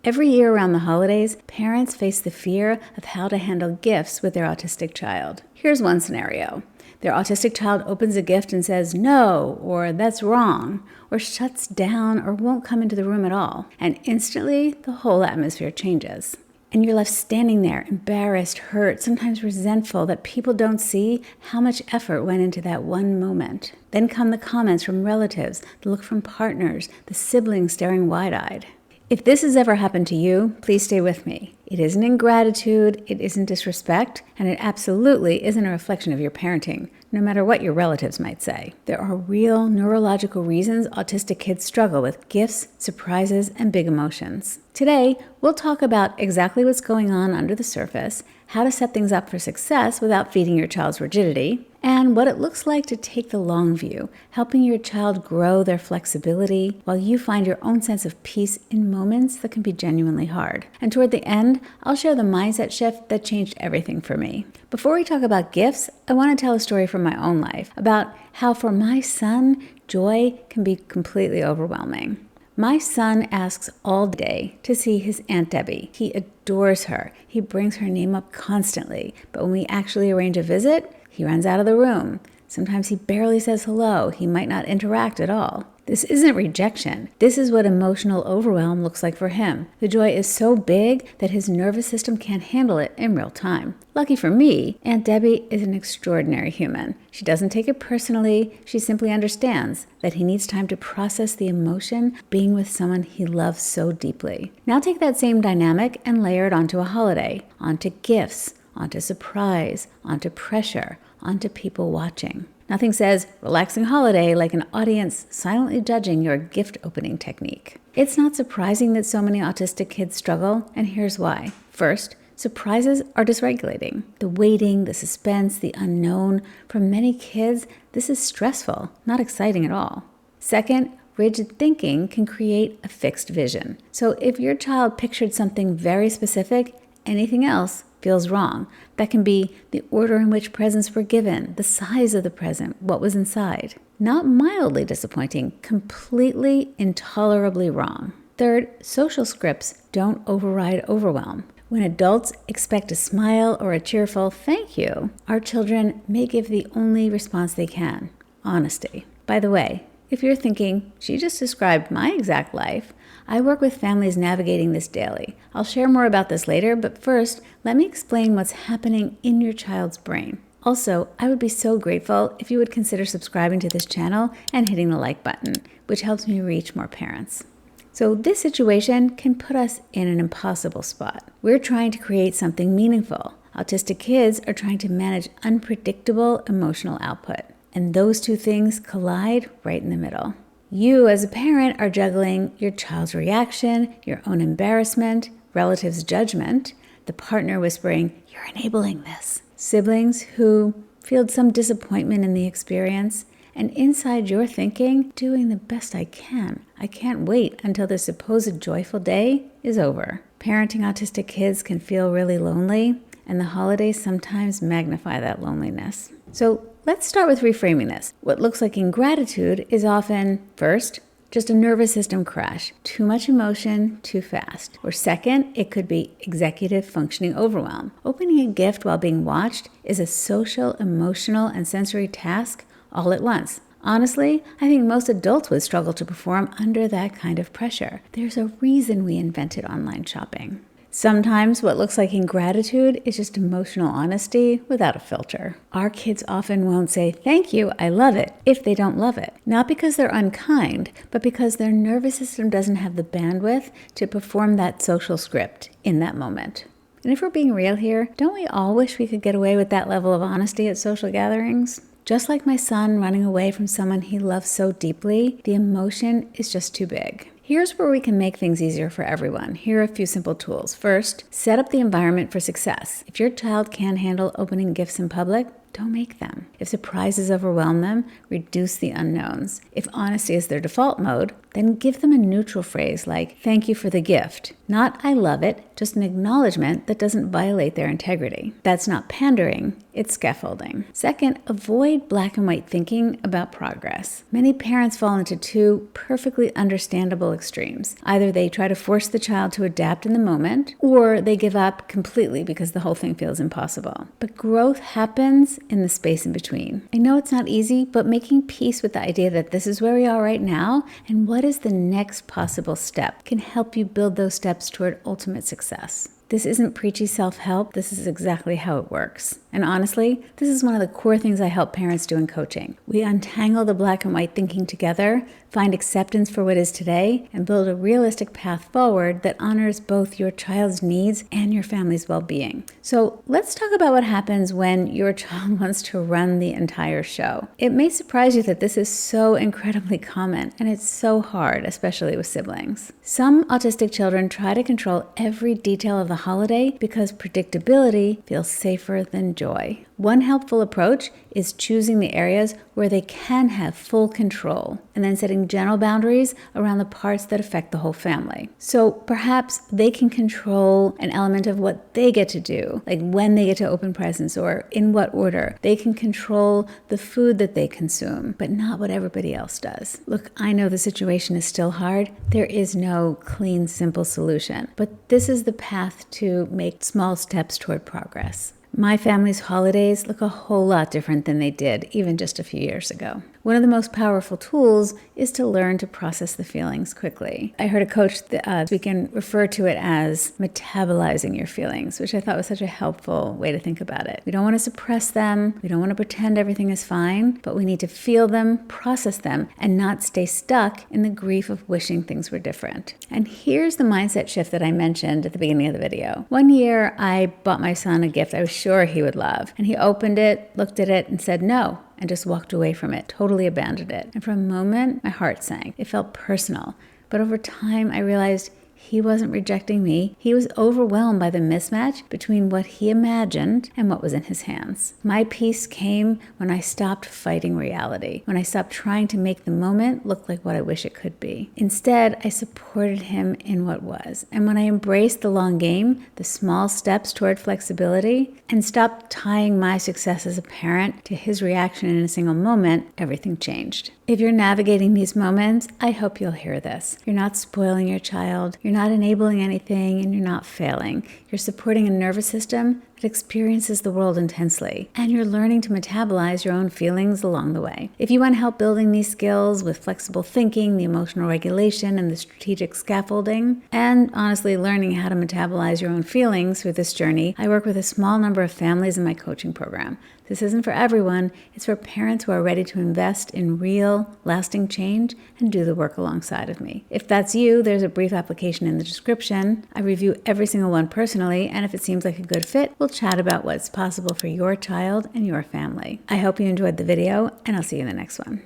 Every year around the holidays, parents face the fear of how to handle gifts with their autistic child. Here's one scenario. Their autistic child opens a gift and says no, or that's wrong, or shuts down or won't come into the room at all. And instantly, the whole atmosphere changes. And you're left standing there, embarrassed, hurt, sometimes resentful that people don't see how much effort went into that one moment. Then come the comments from relatives, the look from partners, the siblings staring wide-eyed. If this has ever happened to you, please stay with me. It isn't ingratitude, it isn't disrespect, and it absolutely isn't a reflection of your parenting, no matter what your relatives might say. There are real neurological reasons autistic kids struggle with gifts, surprises, and big emotions. Today, we'll talk about exactly what's going on under the surface, how to set things up for success without feeding your child's rigidity, and what it looks like to take the long view, helping your child grow their flexibility while you find your own sense of peace in moments that can be genuinely hard. And toward the end, I'll share the mindset shift that changed everything for me. Before we talk about gifts, I want to tell a story from my own life about how for my son, joy can be completely overwhelming. My son asks all day to see his Aunt Debbie. He adores her. He brings her name up constantly. But when we actually arrange a visit, he runs out of the room. Sometimes he barely says hello. He might not interact at all. This isn't rejection. This is what emotional overwhelm looks like for him. The joy is so big that his nervous system can't handle it in real time. Lucky for me, Aunt Debbie is an extraordinary human. She doesn't take it personally. She simply understands that he needs time to process the emotion being with someone he loves so deeply. Now take that same dynamic and layer it onto a holiday, onto gifts, onto surprise, onto pressure, onto people watching. Nothing says relaxing holiday like an audience silently judging your gift opening technique. It's not surprising that so many autistic kids struggle, and here's why. First, surprises are dysregulating. The waiting, the suspense, the unknown. For many kids, this is stressful, not exciting at all. Second, rigid thinking can create a fixed vision. So if your child pictured something very specific, anything else feels wrong. That can be the order in which presents were given, the size of the present, what was inside. Not mildly disappointing, completely intolerably wrong. Third, social scripts don't override overwhelm. When adults expect a smile or a cheerful thank you, our children may give the only response they can, honesty. By the way, if you're thinking, she just described my exact life, I work with families navigating this daily. I'll share more about this later, but first, let me explain what's happening in your child's brain. Also, I would be so grateful if you would consider subscribing to this channel and hitting the like button, which helps me reach more parents. So this situation can put us in an impossible spot. We're trying to create something meaningful. Autistic kids are trying to manage unpredictable emotional output. And those two things collide right in the middle. You, as a parent, are juggling your child's reaction, your own embarrassment, relatives' judgment, the partner whispering, "You're enabling this," siblings who feel some disappointment in the experience, and inside you're thinking, doing the best I can. I can't wait until the supposed joyful day is over. Parenting autistic kids can feel really lonely, and the holidays sometimes magnify that loneliness. So let's start with reframing this. What looks like ingratitude is often, first, just a nervous system crash, too much emotion, too fast. Or second, it could be executive functioning overwhelm. Opening a gift while being watched is a social, emotional, and sensory task all at once. Honestly, I think most adults would struggle to perform under that kind of pressure. There's a reason we invented online shopping. Sometimes what looks like ingratitude is just emotional honesty without a filter. Our kids often won't say, "Thank you, I love it," if they don't love it. Not because they're unkind, but because their nervous system doesn't have the bandwidth to perform that social script in that moment. And if we're being real here, don't we all wish we could get away with that level of honesty at social gatherings? Just like my son running away from someone he loves so deeply, the emotion is just too big. Here's where we can make things easier for everyone. Here are a few simple tools. First, set up the environment for success. If your child can't handle opening gifts in public, don't make them. If surprises overwhelm them, reduce the unknowns. If honesty is their default mode, then give them a neutral phrase like, thank you for the gift. Not, I love it, just an acknowledgement that doesn't violate their integrity. That's not pandering, it's scaffolding. Second, avoid black and white thinking about progress. Many parents fall into two perfectly understandable extremes. Either they try to force the child to adapt in the moment, or they give up completely because the whole thing feels impossible. But growth happens in the space in between. I know it's not easy, but making peace with the idea that this is where we are right now and what is the next possible step can help you build those steps toward ultimate success. This isn't preachy self-help. This is exactly how it works. And honestly, this is one of the core things I help parents do in coaching. We untangle the black and white thinking together, find acceptance for what is today, and build a realistic path forward that honors both your child's needs and your family's well-being. So let's talk about what happens when your child wants to run the entire show. It may surprise you that this is so incredibly common, and it's so hard, especially with siblings. Some autistic children try to control every detail of the holiday because predictability feels safer than joy. One helpful approach is choosing the areas where they can have full control and then setting general boundaries around the parts that affect the whole family. So perhaps they can control an element of what they get to do, like when they get to open presents or in what order. They can control the food that they consume, but not what everybody else does. Look, I know the situation is still hard. There is no clean, simple solution, but this is the path to make small steps toward progress. My family's holidays look a whole lot different than they did even just a few years ago. One of the most powerful tools is to learn to process the feelings quickly. I heard a coach this weekend refer to it as metabolizing your feelings, which I thought was such a helpful way to think about it. We don't want to suppress them. We don't want to pretend everything is fine, but we need to feel them, process them, and not stay stuck in the grief of wishing things were different. And here's the mindset shift that I mentioned at the beginning of the video. One year, I bought my son a gift I was sure he would love, and he opened it, looked at it, and said no, and just walked away from it, totally abandoned it. And for a moment, my heart sank. It felt personal. But over time, I realized he wasn't rejecting me. He was overwhelmed by the mismatch between what he imagined and what was in his hands. My peace came when I stopped fighting reality, when I stopped trying to make the moment look like what I wish it could be. Instead, I supported him in what was. And when I embraced the long game, the small steps toward flexibility, and stopped tying my success as a parent to his reaction in a single moment, everything changed. If you're navigating these moments, I hope you'll hear this. You're not spoiling your child, you're not enabling anything, and you're not failing. You're supporting a nervous system that experiences the world intensely, and you're learning to metabolize your own feelings along the way. If you want help building these skills with flexible thinking, the emotional regulation, and the strategic scaffolding, and honestly learning how to metabolize your own feelings through this journey, I work with a small number of families in my coaching program. This isn't for everyone. It's for parents who are ready to invest in real, lasting change and do the work alongside of me. If that's you, there's a brief application in the description. I review every single one personally, and if it seems like a good fit, we'll chat about what's possible for your child and your family. I hope you enjoyed the video, and I'll see you in the next one.